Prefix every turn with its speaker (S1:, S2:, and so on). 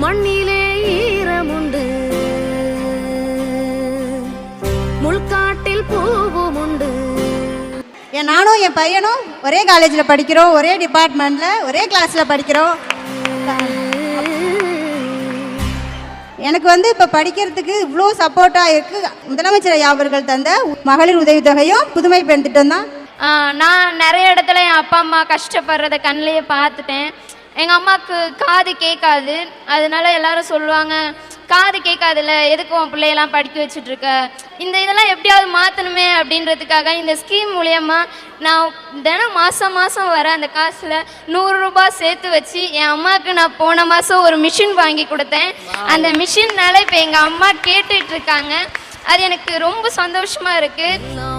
S1: மண்ணிலே ஈரமுண்டு, முள்காட்டில் பூவும் உண்டு.
S2: நானும் என் பையனும் ஒரே காலேஜில் படிக்கிறோம், ஒரே டிபார்ட்மெண்ட்டில் ஒரே கிளாஸில் படிக்கிறோம். எனக்கு இப்போ படிக்கிறதுக்கு இவ்வளோ சப்போர்ட்டாக இருக்குது. முதலமைச்சர் அவர்கள் தந்த மகளிர் உதவித்தொகையும் புதுமை பெண் திட்டம் தான்.
S3: நான் நிறைய இடத்துல என் அப்பா அம்மா கஷ்டப்படுறத கண்ணிலேயே பார்த்துட்டேன். எங்கள் அம்மாவுக்கு காது கேட்காது, அதனால எல்லாரும் சொல்லுவாங்க, காது கேட்காதுல்ல, எதுக்கு உன் பிள்ளையெல்லாம் படிக்க வச்சுட்ருக்க, இந்த இதெல்லாம் எப்படியாவது மாற்றணுமே அப்படின்றதுக்காக இந்த ஸ்கீம் மூலயமா நான் தினம் மாதம் வர அந்த காசில் 100 ரூபாய் சேர்த்து வச்சு என் அம்மாவுக்கு நான் போன மாதம் ஒரு மிஷின் வாங்கி கொடுத்தேன். அந்த மிஷின்னால இப்போ எங்கள் அம்மா கேட்டுட்ருக்காங்க. அது எனக்கு ரொம்ப சந்தோஷமாக இருக்குது.